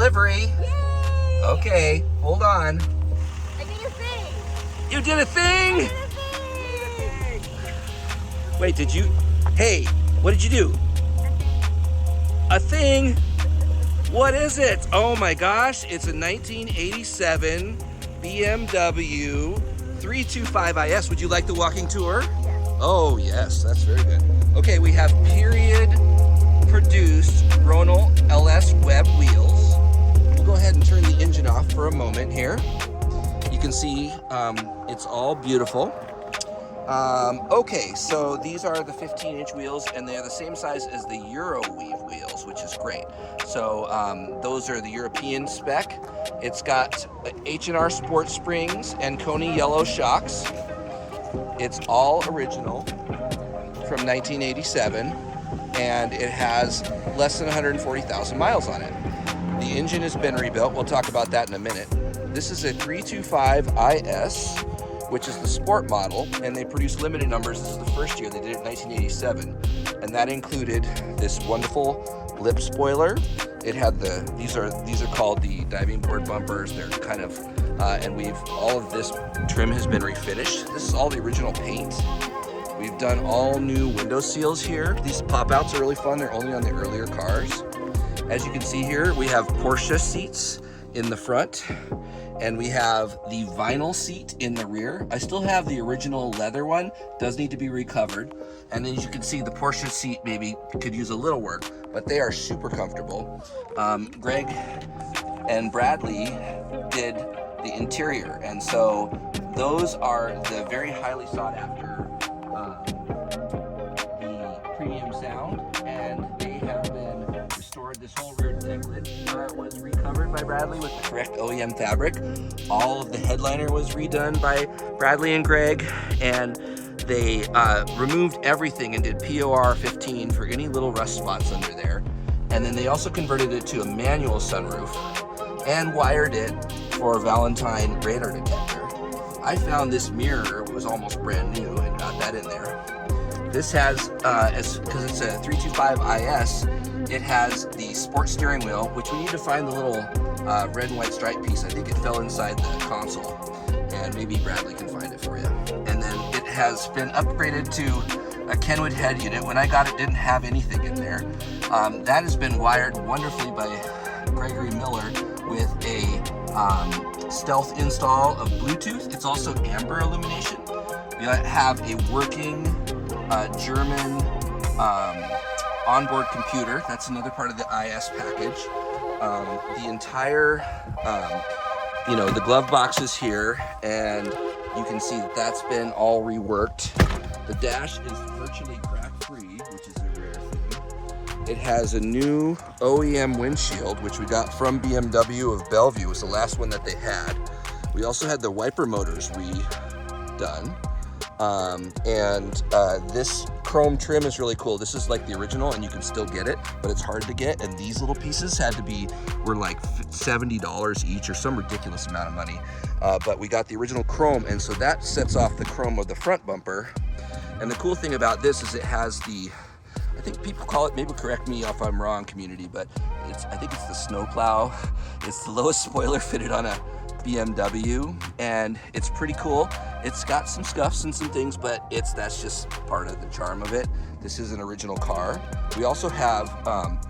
delivery. Yay! Okay, hold on. I did a thing. You did a thing? I did a thing. Wait, did you? Hey, what did you do? A thing? What is it? Oh my gosh, it's a 1987 BMW 325IS. Would you like the walking tour? Yes. Oh yes, that's very good. Okay, we have period produced Ronal LS Web wheels. We'll go ahead and turn the engine off for a moment here. You can see it's all beautiful. Okay, so these are the 15-inch wheels, and they're the same size as the Euro Weave wheels, which is great. So those are the European spec. It's got H&R Sport springs and Coney yellow shocks. It's all original from 1987, and it has less than 140,000 miles on it. The engine has been rebuilt. We'll talk about that in a minute. This is a 325IS, which is the sport model, and they produced limited numbers. This is the first year. They did it in 1987, and that included this wonderful lip spoiler. It had these are called the diving board bumpers. They're kind of and all of this trim has been refinished. This is all the original paint. We've done all new window seals here. These pop outs are really fun. They're only on the earlier cars. As you can see here, we have Porsche seats in the front, and we have the vinyl seat in the rear. I still have the original leather one, does need to be recovered. And then as you can see, the Porsche seat maybe could use a little work, but they are super comfortable. Greg and Bradley did the interior, and so those are the very highly sought after the premium sound, and they have been restored. This whole rear deck lid was recovered by Bradley with the correct OEM fabric. All of the headliner was redone by Bradley and Greg, and they removed everything and did POR 15 for any little rust spots under there. And then they also converted it to a manual sunroof and wired it for a Valentine radar detector. I found this mirror was almost brand new and got that in there. This has, because it's a 325IS, it has the sport steering wheel, which we need to find the little red and white stripe piece. I think it fell inside the console, and maybe Bradley can find it for you. And then it has been upgraded to a Kenwood head unit. When I got it, didn't have anything in there. That has been wired wonderfully by Gregory Miller with a stealth install of Bluetooth. It's also amber illumination. We have a working German onboard computer. That's another part of the IS package. The entire, the glove box is here, and you can see that that's been all reworked. The dash is virtually crack-free, which is a rare thing. It has a new OEM windshield, which we got from BMW of Bellevue. It was the last one that they had. We also had the wiper motors redone. This chrome trim is really cool. This is like the original, and you can still get it, but it's hard to get. And these little pieces were like $70 each or some ridiculous amount of money. But we got the original chrome, and so that sets off the chrome of the front bumper. And the cool thing about this is it has I think people call it, maybe correct me if I'm wrong, community, but I think it's the snowplow. It's the lowest spoiler fitted on a BMW, and it's pretty cool. It's got some scuffs and some things, but that's just part of the charm of it. This is an original car. We also have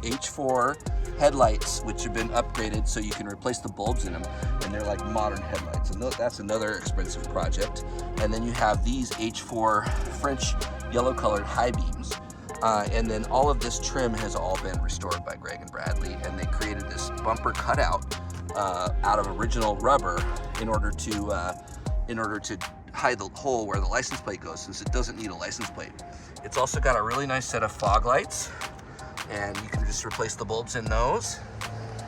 H4 headlights, which have been upgraded so you can replace the bulbs in them, and they're like modern headlights, and that's another expensive project. And then you have these H4 French yellow colored high beams. And then all of this trim has all been restored by Greg and Bradley, and they created this bumper cutout out of original rubber in order to hide the hole where the license plate goes, since it doesn't need a license plate. It's also got a really nice set of fog lights, and you can just replace the bulbs in those.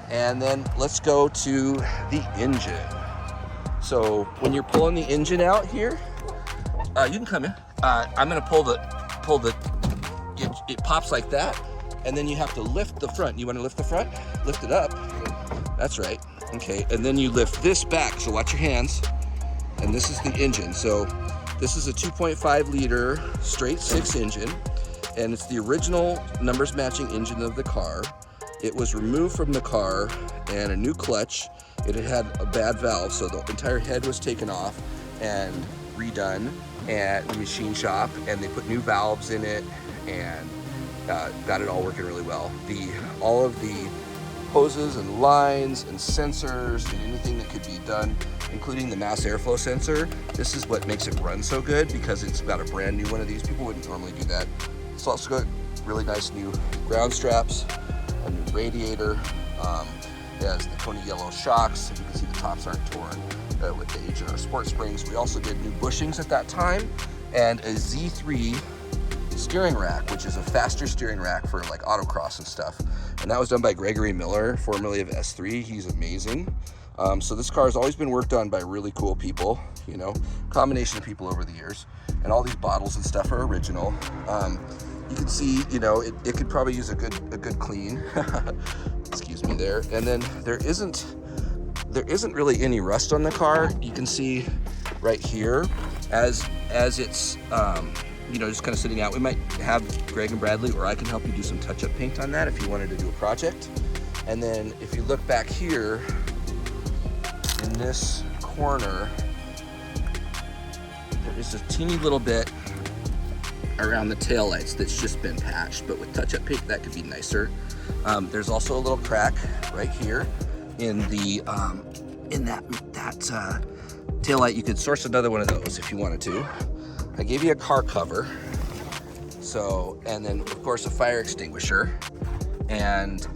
And then let's go to the engine. So when you're pulling the engine out here, you can come in. I'm gonna pull the it pops like that, and then you have to lift the front. You want to lift the front? Lift it up. That's right. Okay, and then you lift this back, so watch your hands. And this is the engine. So this is a 2.5 liter straight six engine, and it's the original numbers matching engine of the car. it was removed from the car and a new clutch. It had a bad valve, so the entire head was taken off and redone at the machine shop, and they put new valves in it and got it all working really well. All of the hoses and lines and sensors and anything that could be done, including the mass airflow sensor, this is what makes it run so good, because it's got a brand new one of these. People wouldn't normally do that. It's also got really nice new ground straps, a new radiator. It has the Tony yellow shocks. You can see the tops aren't torn with the H&R Sport Springs. We also did new bushings at that time, and a Z3 steering rack, which is a faster steering rack for like autocross and stuff. And that was done by Gregory Miller, formerly of S3. He's amazing. So this car has always been worked on by really cool people, you know, combination of people over the years. And all these bottles and stuff are original. You can see, you know, it could probably use a good clean. Excuse me there. And then there isn't really any rust on the car. You can see right here as it's you know, just kind of sitting out. We might have Greg and Bradley, or I can help you do some touch-up paint on that if you wanted to do a project. And then if you look back here in this corner, there is a teeny little bit around the taillights that's just been patched, but with touch-up paint that could be nicer. There's also a little crack right here in the in that taillight. You could source another one of those if you wanted to. I gave you a car cover, so, and then of course a fire extinguisher, and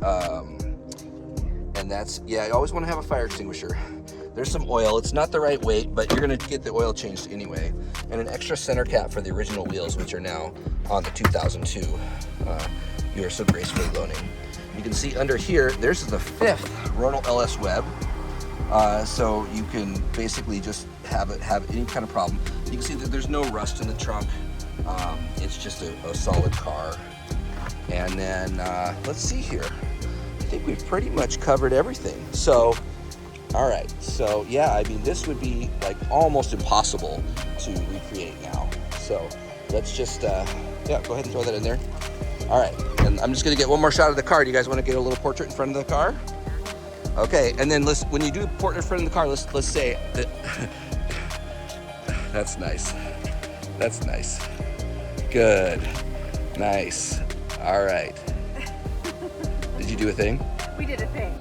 that's, yeah, I always want to have a fire extinguisher. There's some oil. It's not the right weight, but you're gonna get the oil changed anyway, and an extra center cap for the original wheels, which are now on the 2002. You are so gracefully loaning. You can see under here, there's the 5th Ronald LS Web. So you can basically just have any kind of problem. You can see that there's no rust in the trunk. It's just a solid car. And then let's see here. I think we've pretty much covered everything. So, all right. So yeah, I mean, this would be like almost impossible to recreate now. So let's just, yeah, go ahead and throw that in there. All right, and I'm just gonna get one more shot of the car. Do you guys wanna get a little portrait in front of the car? Okay, and then when you do a portrait in front of the car, let's say that, that's nice. That's nice. Good. Nice. All right. Did you do a thing? We did a thing.